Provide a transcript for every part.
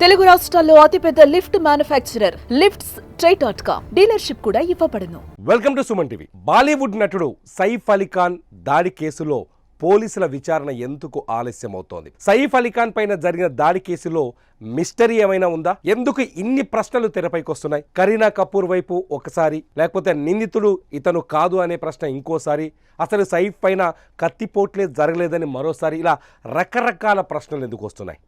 తెలుగు రాష్ట్రాల్లో అతిపెద్ద lift manufacturer lifts ట్రై.com dealership కూడా ఇవ్వబడును. Welcome to Suman TV. Bollywood నటుడు సైఫ్ అలీ ఖాన్ దాడి కేసులో పోలీసుల విచారణ ఎందుకు ఆలస్యం అవుతోంది? సైఫ్ అలీ ఖాన్ పైన జరిగిన దాడి కేసులో మిస్టరీ ఏమైనా ఉందా? ఎందుకు ఇన్ని ప్రశ్నలు తెరపైకి వస్తున్నాయి? కరీనా కపూర్ వైపు ఒకసారి, లేకపోతే నిందితుడు ఇతను కాదు అనే ప్రశ్న ఇంకోసారి, అసలు సైఫ్ పైన కత్తిపోట్లే జరగలేదని మరోసారి, ఇలా రకరకాల ప్రశ్నలు ఎందుకు వస్తున్నాయి?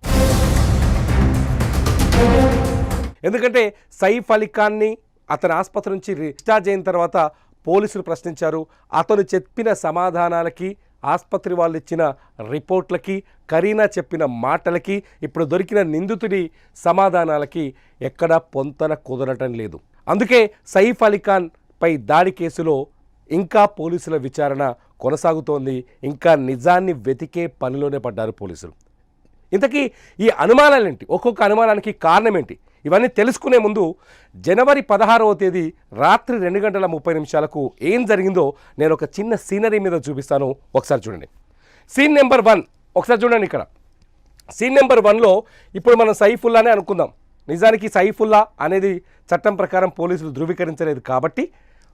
ఎందుకంటే సైఫ్ అలీ ఖాన్ని అతని ఆసుపత్రి నుంచి డిశ్చార్జ్ అయిన తర్వాత పోలీసులు ప్రశ్నించారు. అతను చెప్పిన సమాధానాలకి, ఆసుపత్రి వాళ్ళు ఇచ్చిన రిపోర్ట్లకి, కరీనా చెప్పిన మాటలకి, ఇప్పుడు దొరికిన నిందితుడి సమాధానాలకి ఎక్కడా పొంతన కుదరటం లేదు. అందుకే సైఫ్ అలీ ఖాన్ పై దాడి కేసులో ఇంకా పోలీసుల విచారణ కొనసాగుతోంది. ఇంకా నిజాన్ని వెతికే పనిలోనే పడ్డారు పోలీసులు. ఇంతకీ ఈ అనుమానాలేంటి? ఒక్కొక్క అనుమానానికి కారణం ఏంటి? ఇవన్నీ తెలుసుకునే ముందు జనవరి 16వ తేదీ రాత్రి 2:30 ఏం జరిగిందో నేను ఒక చిన్న సీనరీ మీద చూపిస్తాను. ఒకసారి చూడండి. సీన్ నెంబర్ 1 ఒకసారి చూడండి. ఇక్కడ సీన్ నెంబర్ 1లో ఇప్పుడు మనం సైఫుల్లానే అనుకుందాం. నిజానికి సైఫుల్లా అనేది చట్టం ప్రకారం పోలీసులు ధృవీకరించలేదు కాబట్టి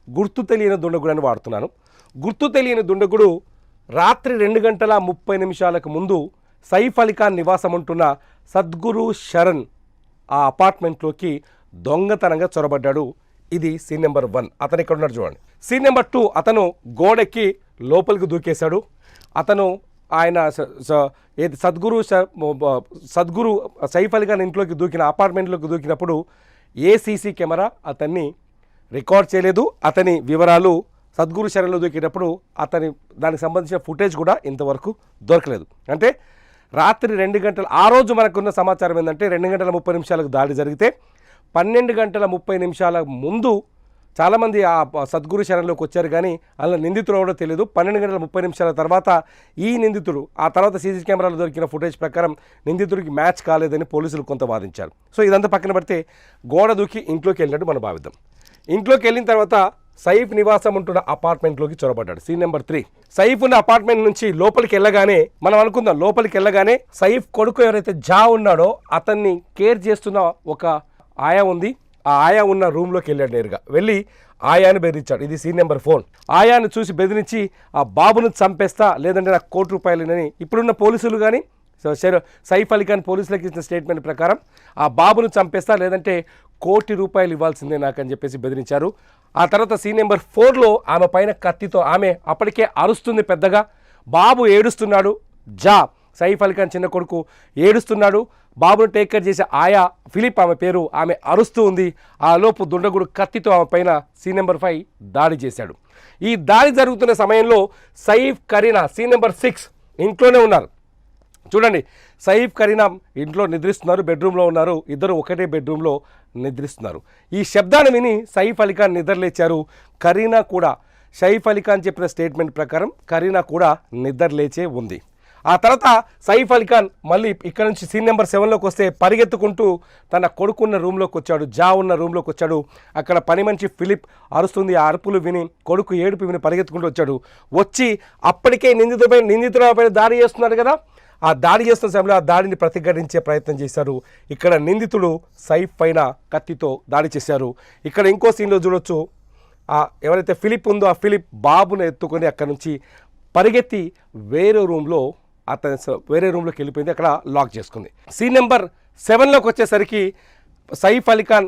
గుర్తు తెలియని దుండగుడు అని వాడుతున్నాను. గుర్తు తెలియని దుండగుడు రాత్రి 2:30 ముందు సైఫ్ అలీ ఖాన్ నివాసం ఉంటున్న సద్గురు శరణ్ ఆ అపార్ట్మెంట్లోకి దొంగతనంగా చొరబడ్డాడు. ఇది సీన్ నెంబర్ 1. అతను ఇక్కడ ఉన్నాడు చూడండి. సీన్ నెంబర్ 2 అతను గోడెక్కి లోపలికి దూకేశాడు. అతను ఆయన సద్గురు సైఫ్ అలీ ఖాన్ ఇంట్లోకి దూకిన అపార్ట్మెంట్లోకి దూకినప్పుడు ఏ సీసీ కెమెరా అతన్ని రికార్డ్ చేయలేదు. అతని వివరాలు సద్గురు శరణ్లో దూకేటప్పుడు దానికి సంబంధించిన ఫుటేజ్ కూడా ఇంతవరకు దొరకలేదు. అంటే రాత్రి 2 గంటల ఆ రోజు మనకున్న సమాచారం ఏంటంటే 2:30 దాడి జరిగితే 12:30 ముందు చాలామంది ఆ సద్గురు శరణ్లోకి వచ్చారు, కానీ అలా నిందితులు ఎవడో తెలియదు. 12:30 తర్వాత ఈ నిందితుడు ఆ తర్వాత సీసీ కెమెరాలో దొరికిన ఫుటేజ్ ప్రకారం నిందితుడికి మ్యాచ్ కాలేదని పోలీసులు కొంత వాదించారు. సో ఇదంతా పక్కన పెడితే గోడ దూకి ఇంట్లోకి వెళ్ళినట్టు మనం భావిద్దాం. ఇంట్లోకి వెళ్ళిన తర్వాత సైఫ్ నివాసం ఉంటున్న అపార్ట్మెంట్లోకి చొరబడ్డాడు. సీన్ నెంబర్ 3 సైఫ్ ఉన్న అపార్ట్మెంట్ నుంచి లోపలికి వెళ్ళగానే మనం అనుకుందాం, లోపలికి వెళ్ళగానే సైఫ్ కొడుకు ఎవరైతే జా ఉన్నాడో అతన్ని కేర్ చేస్తున్న ఒక ఆయా ఉంది. ఆ ఆయా ఉన్న రూమ్లోకి వెళ్ళాడు. నేరుగా వెళ్ళి ఆయాను బెదిరించాడు. ఇది సీన్ నెంబర్ 4. ఆయాను చూసి బెదిరించి ఆ బాబును చంపేస్తా, లేదంటే నాకు ₹1,00,000 ఇప్పుడున్న పోలీసులు కానీ సైఫ్ అలీ ఖాన్ పోలీసులకు ఇచ్చిన స్టేట్మెంట్ ప్రకారం ఆ బాబును చంపేస్తా, లేదంటే ₹1,00,000 ఇవ్వాల్సిందే నాకు అని చెప్పేసి బెదిరించారు. ఆ తర్వాత సీన్ నెంబర్ 4లో ఆమె పైన కత్తితో ఆమె అప్పటికే అరుస్తుంది పెద్దగా. బాబు ఏడుస్తున్నాడు. సైఫ్ అలీ ఖాన్ చిన్న కొడుకు ఏడుస్తున్నాడు. బాబును టేక్ కేర్ చేసే ఆయా ఫిలిప్ ఆమె పేరు, ఆమె అరుస్తూ ఉంది. ఆ లోపు దుండగుడు కత్తితో ఆమె పైన సీన్ నెంబర్ 5 దాడి చేశాడు. ఈ దాడి జరుగుతున్న సమయంలో సైఫ్, కరీనా సీన్ నెంబర్ 6 ఇంట్లోనే ఉన్నారు. చూడండి, సైఫ్, కరీనా ఇంట్లో నిద్రిస్తున్నారు, బెడ్రూమ్లో ఉన్నారు. ఇద్దరు ఒకటే బెడ్రూమ్లో నిద్రిస్తున్నారు. ఈ శబ్దాన్ని విని సైఫ్ అలీ ఖాన్ నిద్రలేచారు. కరీనా కూడా సైఫ్ అలీ ఖాన్ చెప్పిన స్టేట్మెంట్ ప్రకారం కరీనా కూడా నిద్రలేచే ఉంది. ఆ తర్వాత సైఫ్ అలీ ఖాన్ మళ్ళీ ఇక్కడ నుంచి సీన్ నెంబర్ 7లోకి వస్తే పరిగెత్తుకుంటూ తన కొడుకున్న రూమ్లోకి వచ్చాడు. ఉన్న రూమ్లోకి వచ్చాడు. అక్కడ పని మనిషి ఫిలిప్ అరుస్తుంది. ఆ అరుపులు విని, కొడుకు ఏడుపు విని పరిగెత్తుకుంటూ వచ్చాడు. వచ్చి అప్పటికే నిందితులపై దాడి చేస్తున్నాడు కదా, ఆ దాడి చేస్తున్న సమయంలో ఆ దాడిని ప్రతిఘటించే ప్రయత్నం చేశారు. ఇక్కడ నిందితుడు సైఫ్ పైన కత్తితో దాడి చేశారు. ఇక్కడ ఇంకో సీన్లో చూడొచ్చు, ఎవరైతే ఫిలిప్ ఉందో ఆ ఫిలిప్ బాబును ఎత్తుకొని అక్కడ నుంచి పరిగెత్తి వేరే రూమ్లోకి వెళ్ళిపోయింది. అక్కడ లాక్ చేసుకుంది. సీన్ నెంబర్ 7లోకి వచ్చేసరికి సైఫ్ అలీ ఖాన్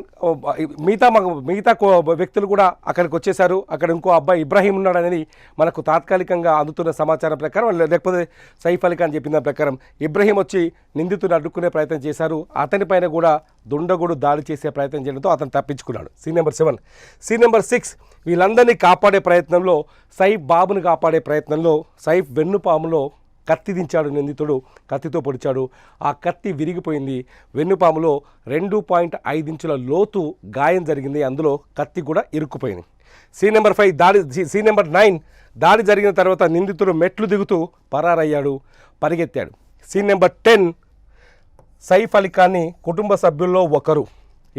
మిగతా వ్యక్తులు కూడా అక్కడికి వచ్చేసారు. అక్కడ ఇంకో అబ్బాయి ఇబ్రాహీం ఉన్నాడు అనేది మనకు తాత్కాలికంగా అందుతున్న సమాచారం ప్రకారం, లేకపోతే సైఫ్ అలీ ఖాన్ చెప్పిన ప్రకారం ఇబ్రాహీం వచ్చి నిందితుని అడ్డుకునే ప్రయత్నం చేశారు. అతనిపైన కూడా దుండగుడు దాడి చేసే ప్రయత్నం చేయడంతో అతను తప్పించుకున్నాడు. Scene number 7. సీన్ నెంబర్ 6 వీళ్ళందరినీ కాపాడే ప్రయత్నంలో, సైఫ్ బాబుని కాపాడే ప్రయత్నంలో సైఫ్ వెన్నుపాములో కత్తి దించాడు. నిందితుడు కత్తితో పొడిచాడు. ఆ కత్తి విరిగిపోయింది. వెన్నుపాములో 2.5 ఇంచుల లోతు గాయం జరిగింది. అందులో కత్తి కూడా ఇరుక్కుపోయింది. సీన్ నెంబర్ 5 సీన్ నెంబర్ 9 దాడి జరిగిన తర్వాత నిందితుడు మెట్లు దిగుతూ పరారయ్యాడు, పరిగెత్తాడు. సీన్ నెంబర్ 10 సైఫ్ అలీ ఖాన్ని కుటుంబ సభ్యుల్లో ఒకరు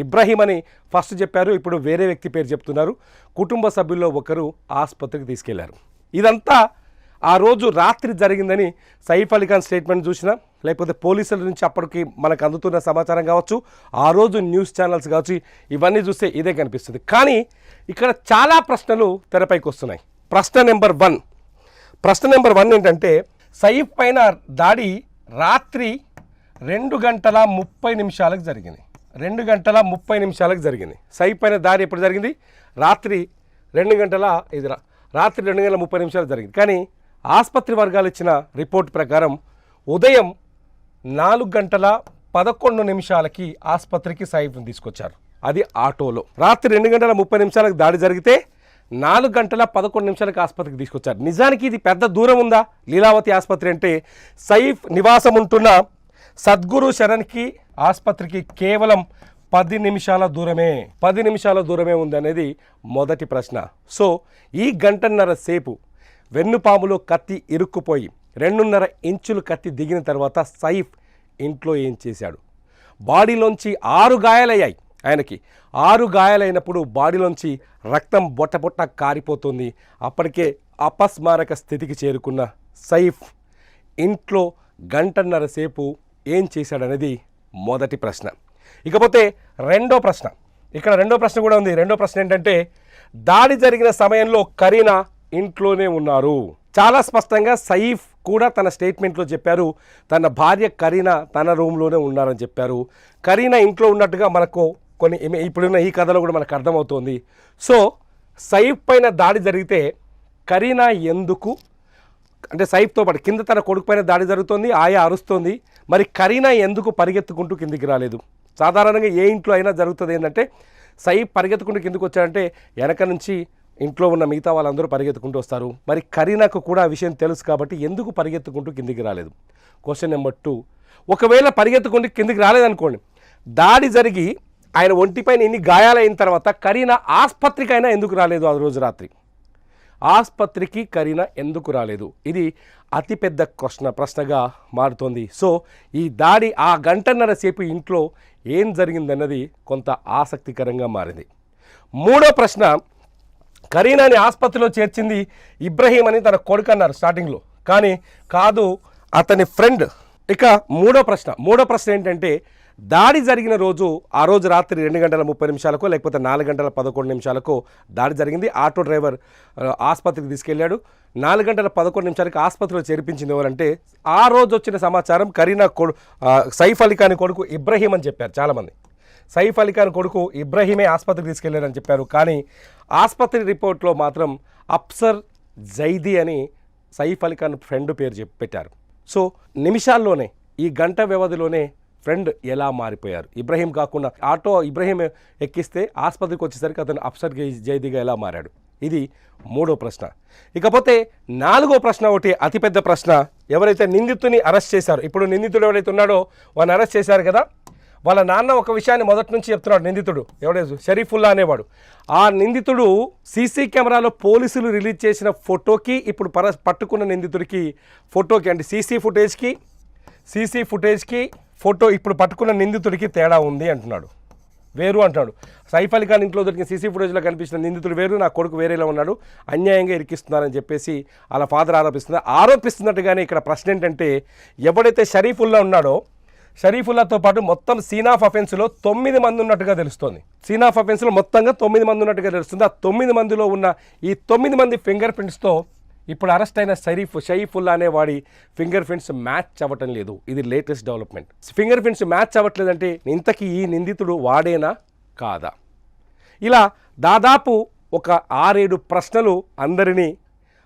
ఇబ్రాహీం అని ఫస్ట్ చెప్పారు, ఇప్పుడు వేరే వ్యక్తి పేరు చెప్తున్నారు. కుటుంబ సభ్యుల్లో ఒకరు ఆసుపత్రికి తీసుకెళ్లారు. ఇదంతా ఆ రోజు రాత్రి జరిగిందని సైఫ్ అలీ ఖాన్ స్టేట్మెంట్ చూసినా, లేకపోతే పోలీసుల నుంచి అప్పటికి మనకు అందుతున్న సమాచారం కావచ్చు, ఆ రోజు న్యూస్ ఛానల్స్ కావచ్చు, ఇవన్నీ చూస్తే ఇదే కనిపిస్తుంది. కానీ ఇక్కడ చాలా ప్రశ్నలు తెరపైకి వస్తున్నాయి. ప్రశ్న నెంబర్ 1 ఏంటంటే, సైఫ్ పైన దాడి రాత్రి 2:30 జరిగింది. 2:30 జరిగింది. సైఫ్ పైన దాడి ఎప్పుడు జరిగింది? రాత్రి 2:30 జరిగింది. కానీ ఆసుపత్రి వర్గాలు ఇచ్చిన రిపోర్ట్ ప్రకారం ఉదయం 4:11 ఆసుపత్రికి సైఫ్ని తీసుకొచ్చారు. అది ఆటోలో. రాత్రి 2:30 దాడి జరిగితే 4:11 ఆసుపత్రికి తీసుకొచ్చారు. నిజానికి ఇది పెద్ద దూరం ఉందా? లీలావతి ఆసుపత్రి అంటే సైఫ్ నివాసం ఉంటున్న సద్గురు శరణ్కి ఆసుపత్రికి కేవలం 10 నిమిషాల దూరమే ఉంది అనేది మొదటి ప్రశ్న. సో ఈ గంటన్నర సేపు వెన్నుపాములో కత్తి ఇరుక్కుపోయి 2.5 ఇంచులు కత్తి దిగిన తర్వాత సైఫ్ ఇంట్లో ఏం చేశాడు? బాడీలోంచి 6 గాయాలయ్యాయి. ఆయనకి 6 గాయాలైనప్పుడు బాడీలోంచి రక్తం బొట్ట కారిపోతుంది. అప్పటికే అపస్మారక స్థితికి చేరుకున్న సైఫ్ ఇంట్లో గంటన్నర సేపు ఏం చేశాడనేది మొదటి ప్రశ్న. ఇకపోతే రెండో ప్రశ్న కూడా ఉంది. రెండో ప్రశ్న ఏంటంటే, దాడి జరిగిన సమయంలో కరీనా ఇంట్లోనే ఉన్నారు. చాలా స్పష్టంగా సైఫ్ కూడా తన స్టేట్మెంట్లో చెప్పారు, తన భార్య కరీనా తన రూమ్లోనే ఉన్నారని చెప్పారు. కరీనా ఇంట్లో ఉన్నట్టుగా మనకు ఇప్పుడున్న ఈ కథలో కూడా మనకు అర్థమవుతోంది. సో సైఫ్ పైన దాడి జరిగితే కరీనా ఎందుకు, అంటే సైఫ్తో పాటు కింద తన కొడుకు పైన దాడి జరుగుతోంది, ఆయా అరుస్తోంది, మరి కరీనా ఎందుకు పరిగెత్తుకుంటూ కిందికి రాలేదు? సాధారణంగా ఏ ఇంట్లో అయినా జరుగుతుంది ఏంటంటే, సైఫ్ పరిగెత్తుకుంటూ కిందికి వచ్చాడంటే వెనక నుంచి ఇంట్లో ఉన్న మిగతా వాళ్ళందరూ పరిగెత్తుకుంటూ వస్తారు. మరి కరీనాకు కూడా ఆ విషయం తెలుసు కాబట్టి ఎందుకు పరిగెత్తుకుంటూ కిందికి రాలేదు? క్వశ్చన్ నెంబర్ 2, ఒకవేళ పరిగెత్తుకుంటూ కిందికి రాలేదనుకోండి, దాడి జరిగి ఆయన ఒంటిపైన ఇన్ని గాయాలైన తర్వాత కరీనా ఆసుపత్రికి అయినా ఎందుకు రాలేదు? ఆ రోజు రాత్రి ఆసుపత్రికి కరీనా ఎందుకు రాలేదు? ఇది అతిపెద్ద ప్రశ్నగా మారుతోంది. సో ఈ దాడి ఆ గంటన్నర సేపు ఇంట్లో ఏం జరిగిందన్నది కొంత ఆసక్తికరంగా మారింది. మూడో ప్రశ్న, కరీనాని ఆసుపత్రిలో చేర్చింది ఇబ్రహీం అని తన కొడుకు అన్నారు స్టార్టింగ్లో, కానీ కాదు, అతని ఫ్రెండ్. ఇక మూడో ప్రశ్న ఏంటంటే, దాడి జరిగిన రోజు ఆ రోజు రాత్రి 2:30 లేకపోతే 4:11 దాడి జరిగింది. ఆటో డ్రైవర్ ఆసుపత్రికి తీసుకెళ్లాడు. 4:11 ఆసుపత్రిలో చేర్పించింది ఎవరంటే, ఆ రోజు వచ్చిన సమాచారం కరీనా సైఫ్ అలీ ఖాన్ కొడుకు ఇబ్రహీం అని చెప్పారు చాలామంది. సైఫ్ అలీ ఖాన్ కొడుకు ఇబ్రహీమే ఆసుపత్రికి తీసుకెళ్లారని చెప్పారు. కానీ ఆసుపత్రి రిపోర్ట్లో మాత్రం అఫ్సర్ జైదీ అని సైఫ్ అలీ ఖాన్ ఫ్రెండ్ పేరు పెట్టారు. సో నిమిషాల్లోనే, ఈ గంట వ్యవధిలోనే ఫ్రెండ్ ఎలా మారిపోయారు? ఇబ్రహీం కాకుండా ఆటో ఇబ్రహీం ఎక్కిస్తే ఆసుపత్రికి వచ్చేసరికి అతను అఫ్సర్ జైదీగా ఎలా మారాడు? ఇది మూడో ప్రశ్న. ఇకపోతే నాలుగో ప్రశ్న, ఒకటి అతిపెద్ద ప్రశ్న. ఎవరైతే నిందితుని అరెస్ట్ చేశారో, ఇప్పుడు నిందితుడు ఎవరైతే ఉన్నాడో వాడిని అరెస్ట్ చేశారు కదా, వాళ్ళ నాన్న ఒక విషయాన్ని మొదటి నుంచి చెప్తున్నాడు. నిందితుడు ఎవడైతే షరీఫుల్లా అనేవాడు, ఆ నిందితుడు సీసీ కెమెరాలో పోలీసులు రిలీజ్ చేసిన ఫోటోకి ఇప్పుడు పట్టుకున్న నిందితుడికి ఫోటోకి, అంటే సీసీ ఫుటేజ్కి ఫోటో ఇప్పుడు పట్టుకున్న నిందితుడికి తేడా ఉంది అంటున్నాడు. వేరు అంటున్నాడు. సైఫ్ అలీ ఖాన్ ఇంట్లో దొరికిన సీసీ ఫుటేజ్లో కనిపించిన నిందితుడు వేరు, నా కొడుకు వేరేలా ఉన్నాడు, అన్యాయంగా ఇరికిస్తున్నారని చెప్పేసి అలా ఫాదర్ ఆరోపిస్తున్నట్టుగానే ఇక్కడ ప్రశ్న ఏంటంటే, ఎవడైతే షరీఫుల్లా ఉన్నాడో, షరీఫుల్లాతో పాటు మొత్తం సీన్ ఆఫ్ అఫెన్స్లో 9 మంది ఉన్నట్టుగా తెలుస్తోంది. సీన్ ఆఫ్ అఫెన్స్లో మొత్తంగా 9 మంది ఉన్నట్టుగా తెలుస్తుంది. ఆ 9 మందిలో ఉన్న ఈ 9 మంది ఫింగర్ ప్రింట్స్తో ఇప్పుడు అరెస్ట్ అయిన షరీఫుల్లా అనే వాడి ఫింగర్ ప్రింట్స్ మ్యాచ్ అవ్వటం లేదు. ఇది latest development. Finger prints match అవ్వట్లేదంటే ఇంతకీ ఈ నిందితుడు వాడేనా కాదా? ఇలా దాదాపు ఒక 6-7 ప్రశ్నలు అందరినీ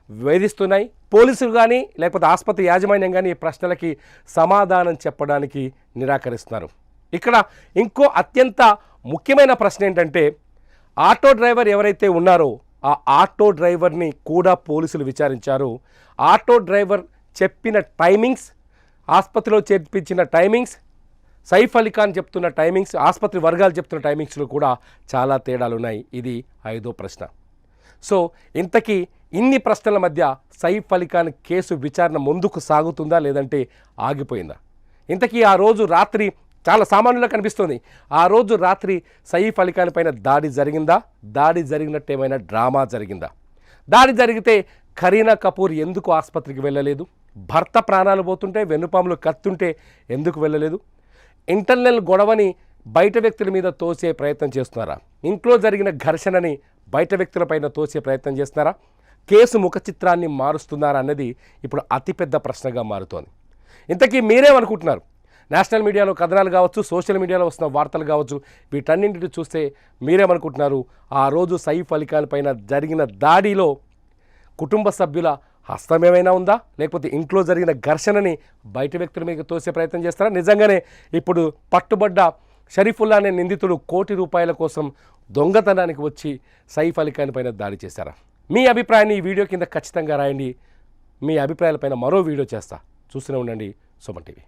వేధిస్తున్నాయి. పోలీసులు కానీ లేకపోతే ఆసుపత్రి యాజమాన్యం కానీ ఈ ప్రశ్నలకి సమాధానం చెప్పడానికి నిరాకరిస్తున్నారు. ఇక్కడ ఇంకో అత్యంత ముఖ్యమైన ప్రశ్న ఏంటంటే, ఆటో డ్రైవర్ ఎవరైతే ఉన్నారో ఆ ఆటో డ్రైవర్ని కూడా పోలీసులు విచారించారు. ఆటో డ్రైవర్ చెప్పిన టైమింగ్స్, ఆసుపత్రిలో చేర్పించిన టైమింగ్స్, సైఫ్ అలీ ఖాన్ చెప్తున్న టైమింగ్స్, ఆసుపత్రి వర్గాలు చెప్తున్న టైమింగ్స్లో కూడా చాలా తేడాలు ఉన్నాయి. ఇది 5వ ప్రశ్న. సో ఇంతకీ ఇన్ని ప్రశ్నల మధ్య సైఫ్ అలీ ఖాన్ కేసు విచారణ ముందుకు సాగుతుందా లేదంటే ఆగిపోయిందా? ఇంతకీ ఆ రోజు రాత్రి చాలా సామాన్యంగా కనిపిస్తుంది. ఆ రోజు రాత్రి సైఫ్ అలీ ఖాన్ పైన దాడి జరిగిందా? దాడి జరిగినట్టు ఏమైనా డ్రామా జరిగిందా? దాడి జరిగితే కరీనా కపూర్ ఎందుకు ఆసుపత్రికి వెళ్ళలేదు? భర్త ప్రాణాలు పోతుంటే వెన్నుపాములు కత్తుంటే ఎందుకు వెళ్ళలేదు? ఇంటర్నల్ గొడవని బయట వ్యక్తుల మీద తోసే ప్రయత్నం చేస్తున్నారా? ఇంట్లో జరిగిన ఘర్షణని బయట వ్యక్తులపైన తోసే ప్రయత్నం చేస్తున్నారా? కేసు ముఖ చిత్రాన్ని మారుస్తున్నారా అన్నది ఇప్పుడు అతిపెద్ద ప్రశ్నగా మారుతోంది. ఇంతకీ మీరేమనుకుంటున్నారు? నేషనల్ మీడియాలో కథనాలు కావచ్చు, సోషల్ మీడియాలో వస్తున్న వార్తలు కావచ్చు, వీటన్నింటిని చూస్తే మీరేమనుకుంటున్నారు? ఆ రోజు సైఫ్ అలీ ఖాన్ పైన జరిగిన దాడిలో కుటుంబ సభ్యుల హస్తమేమైనా ఉందా, లేకపోతే ఇంట్లో జరిగిన ఘర్షణని బయట వ్యక్తుల మీద తోసే ప్రయత్నం చేస్తారా? నిజంగానే ఇప్పుడు పట్టుబడ్డ షరీఫుల్లా అనే నిందితుడు ₹1,00,00,000 కోసం దొంగతనానికి వచ్చి సైఫ్ అలీ ఖాన్ పైన దాడి చేశారా? మీ అభిప్రాయాన్ని ఈ వీడియో కింద ఖచ్చితంగా రాయండి. మీ అభిప్రాయాలపైన మరో వీడియో చేస్తా. చూస్తూనే ఉండండి సుమన్ టీవీ.